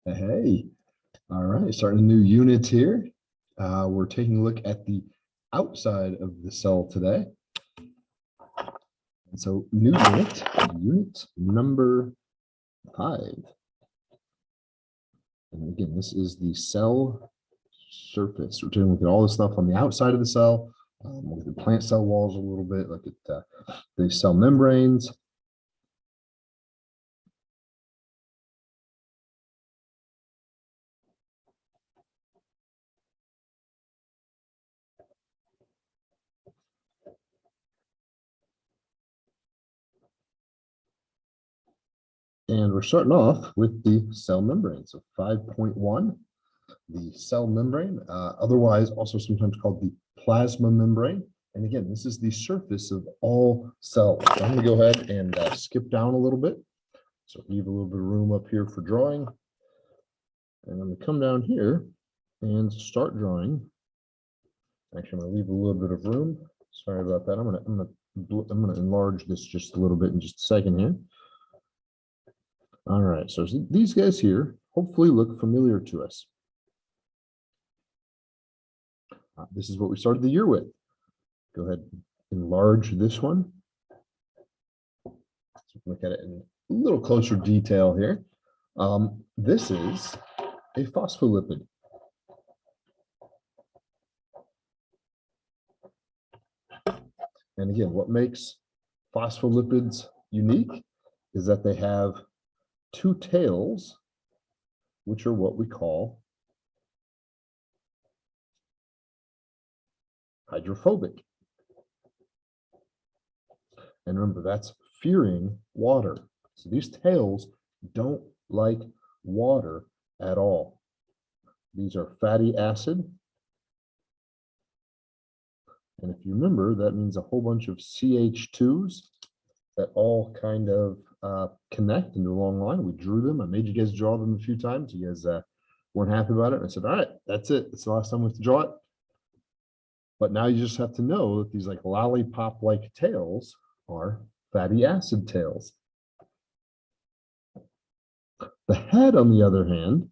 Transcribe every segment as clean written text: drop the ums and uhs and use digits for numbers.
Hey, all right, starting a new unit here. We're taking a look at the outside of the cell today. And so new unit number 5. And again, this is the cell surface. We're taking a look at all the stuff on the outside of the cell. Look at the plant cell walls a little bit, look at the cell membranes. And we're starting off with the cell membrane. So 5.1, the cell membrane, otherwise also sometimes called the plasma membrane. And again, this is the surface of all cells. So I'm going to go ahead and skip down a little bit. So leave a little bit of room up here for drawing. And I'm going to come down here and start drawing. Actually, I'm going to leave a little bit of room. Sorry about that. I'm going to enlarge this just a little bit in just a second here. All right, so these guys here hopefully look familiar to us. This is what we started the year with. Go ahead, enlarge this one. So look at it in a little closer detail here. This is a phospholipid. And again, what makes phospholipids unique is that they have two tails, which are what we call hydrophobic. And remember, that's fearing water. So these tails don't like water at all. These are fatty acid. And if you remember, that means a whole bunch of CH2s that all kind of connect into a long line. We drew them. I made you guys draw them a few times. You guys weren't happy about it. And I said, all right, that's it. It's the last time we have to draw it. But now you just have to know that these like lollipop-like tails are fatty acid tails. The head, on the other hand,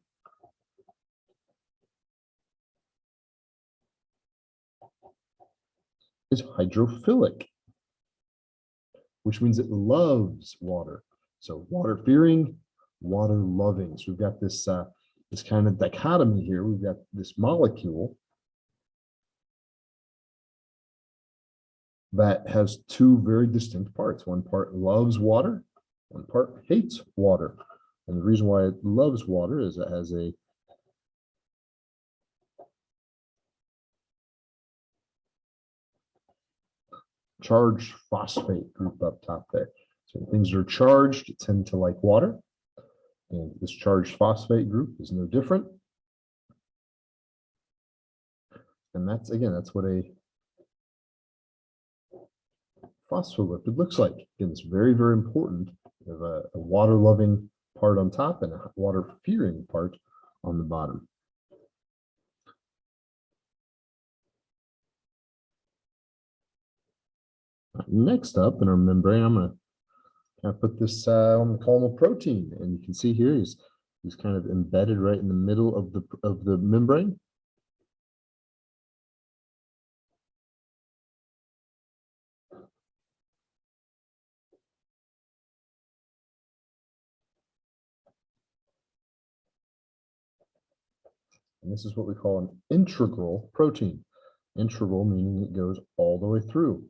is hydrophilic, which means it loves water. So water fearing, water loving. So we've got this this kind of dichotomy here. We've got this molecule that has two very distinct parts. One part loves water, one part hates water. And the reason why it loves water is it has a charged phosphate group up top there. So things that are charged tend to like water. And this charged phosphate group is no different. And that's, again, that's what a phospholipid looks like. Again, it's very, very important. We have a water-loving part on top and a water-fearing part on the bottom. Next up in our membrane, I'm going to put this on the call them protein, and you can see here he's kind of embedded right in the middle of the membrane. And this is what we call an integral protein. Integral meaning it goes all the way through.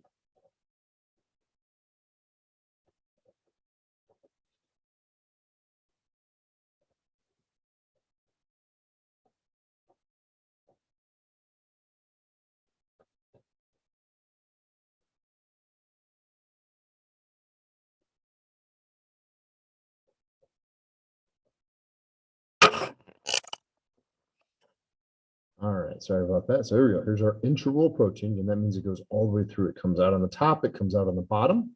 All right, sorry about that. So here we go. Here's our integral protein, and that means it goes all the way through. It comes out on the top, it comes out on the bottom,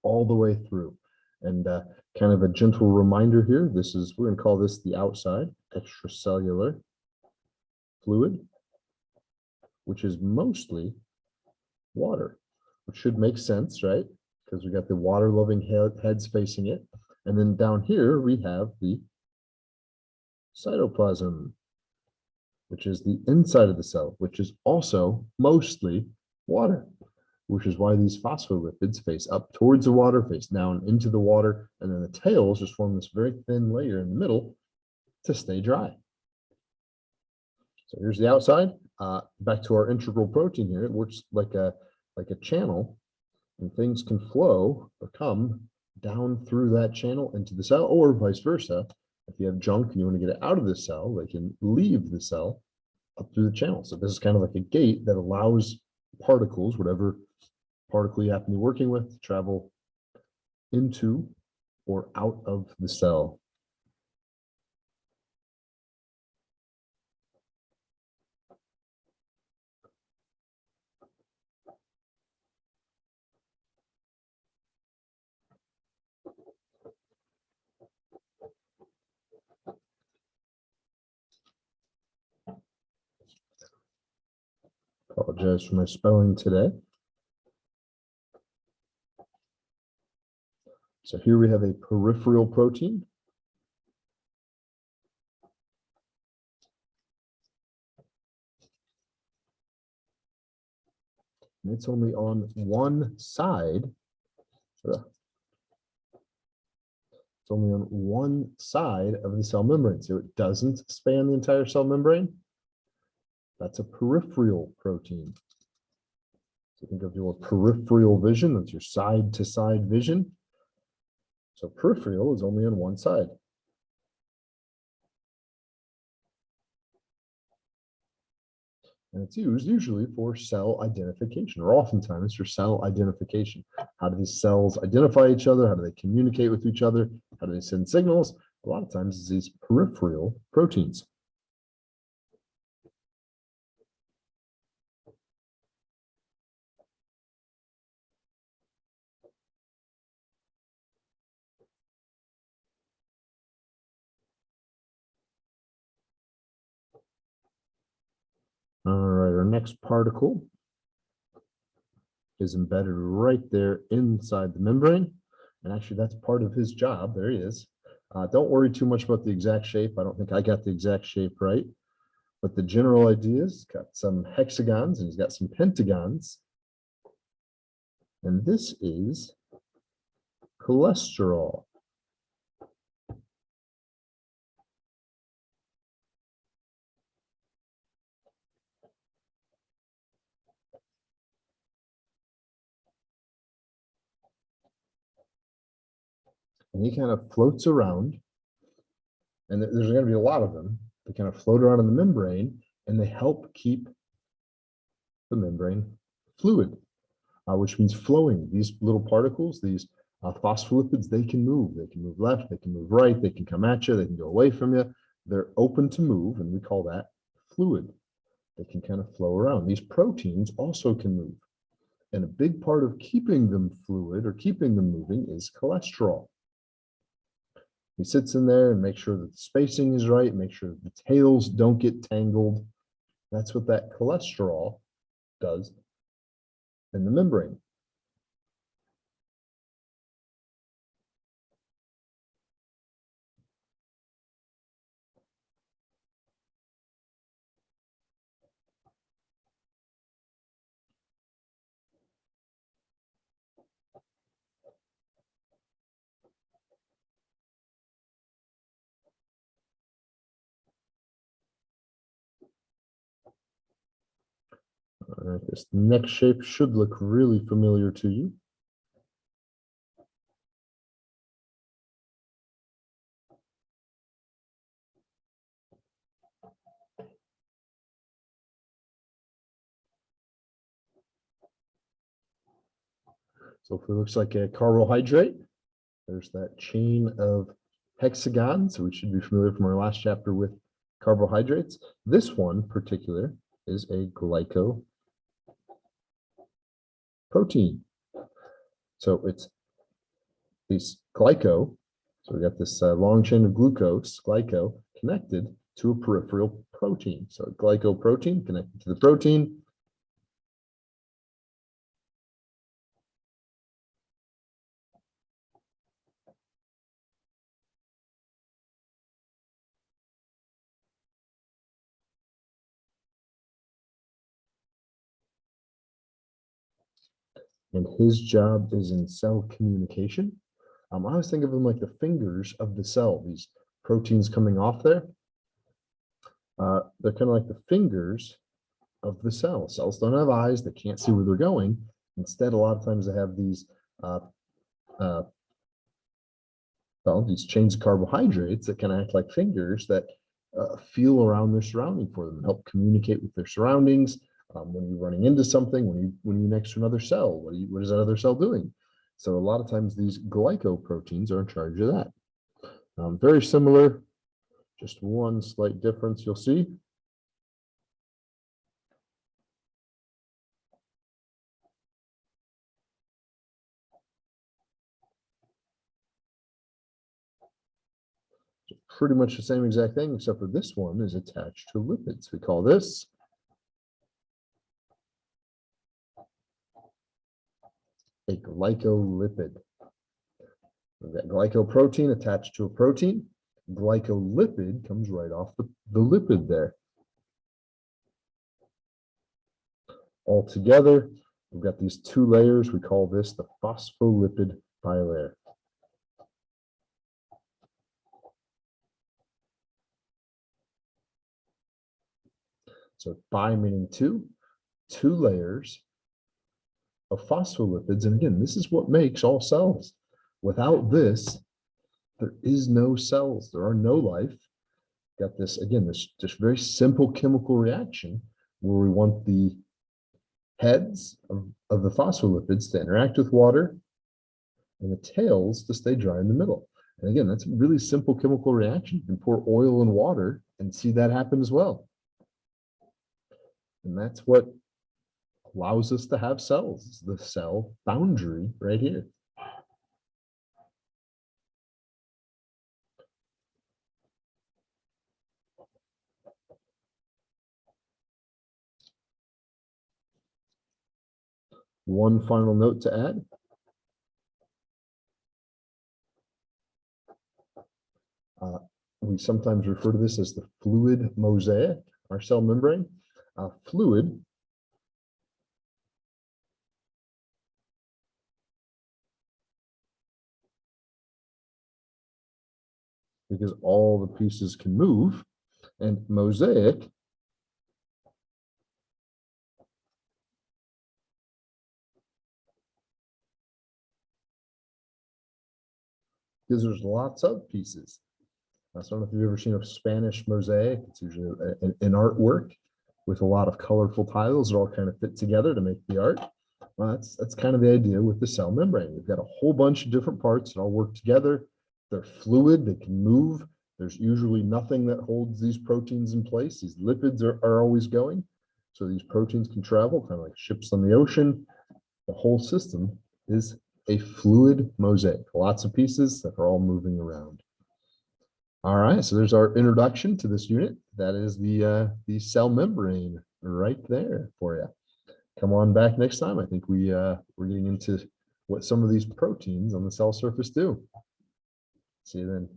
all the way through. And kind of a gentle reminder here, this is, we're going to call this the outside extracellular fluid, which is mostly water, which should make sense, right? Because we got the water-loving heads facing it. And then down here, we have the cytoplasm, which is the inside of the cell, which is also mostly water, which is why these phospholipids face up towards the water, face down into the water, and then the tails just form this very thin layer in the middle to stay dry. So here's the outside. Back to our integral protein here. It works like a channel, and things can flow or come down through that channel into the cell, or vice versa. If you have junk and you want to get it out of the cell, they can leave the cell up through the channel. So this is kind of like a gate that allows particles, whatever particle you happen to be working with, to travel into or out of the cell. Apologize for my spelling today. So here we have a peripheral protein. And it's only on one side. It's only on one side of the cell membrane. So it doesn't span the entire cell membrane. That's a peripheral protein. So think of your peripheral vision. That's your side-to-side vision. So peripheral is only on one side. And it's used usually for cell identification, or oftentimes for cell identification. How do these cells identify each other? How do they communicate with each other? How do they send signals? A lot of times it's these peripheral proteins. All right, our next particle is embedded right there inside the membrane. And actually, that's part of his job. There he is. Don't worry too much about the exact shape. I don't think I got the exact shape right. But the general idea is got some hexagons and he's got some pentagons. And this is cholesterol. And he kind of floats around. And there's going to be a lot of them. They kind of float around in the membrane and they help keep the membrane fluid, which means flowing. These little particles, these phospholipids, they can move. They can move left, they can move right, they can come at you, they can go away from you. They're open to move, and we call that fluid. They can kind of flow around. These proteins also can move. And a big part of keeping them fluid or keeping them moving is cholesterol. He sits in there and makes sure that the spacing is right, make sure that the tails don't get tangled. That's what that cholesterol does in the membrane. All right, this next shape should look really familiar to you. So if it looks like a carbohydrate, there's that chain of hexagons. So we should be familiar from our last chapter with carbohydrates. This one particular is a glycoprotein. So it's these glyco. So we got this long chain of glucose, glyco, connected to a peripheral protein. So a glycoprotein connected to the protein. and his job is in cell communication. I always think of them like the fingers of the cell, these proteins coming off there. They're kind of like the fingers of the cell. Cells don't have eyes, they can't see where they're going. Instead, a lot of times they have these these chains of carbohydrates that can act like fingers that feel around their surrounding for them and help communicate with their surroundings. When you're running into something, when you're next to another cell, what is that other cell doing? So a lot of times these glycoproteins are in charge of that. Very similar, just one slight difference you'll see. Pretty much the same exact thing, except for this one is attached to lipids. We call this a glycolipid. We've got glycoprotein attached to a protein. Glycolipid comes right off the lipid there. All together, we've got these two layers. We call this the phospholipid bilayer. So bi meaning two layers of phospholipids. And again, this is what makes all cells. Without this, there is no cells. There are no life. Got this, again, this just very simple chemical reaction where we want the heads of the phospholipids to interact with water and the tails to stay dry in the middle. And again, that's a really simple chemical reaction. You can pour oil in water and see that happen as well. And that's what allows us to have cells. It's the cell boundary right here. One final note to add. We sometimes refer to this as the fluid mosaic, our cell membrane. Fluid because all the pieces can move, and mosaic because there's lots of pieces. I don't know if you've ever seen a Spanish mosaic. It's usually an artwork with a lot of colorful tiles that all kind of fit together to make the art. Well, that's kind of the idea with the cell membrane. We've got a whole bunch of different parts that all work together. They're fluid, they can move. There's usually nothing that holds these proteins in place. These lipids are always going. So these proteins can travel, kind of like ships on the ocean. The whole system is a fluid mosaic, lots of pieces that are all moving around. All right, so there's our introduction to this unit. That is the cell membrane right there for you. Come on back next time. I think we're getting into what some of these proteins on the cell surface do. See you then.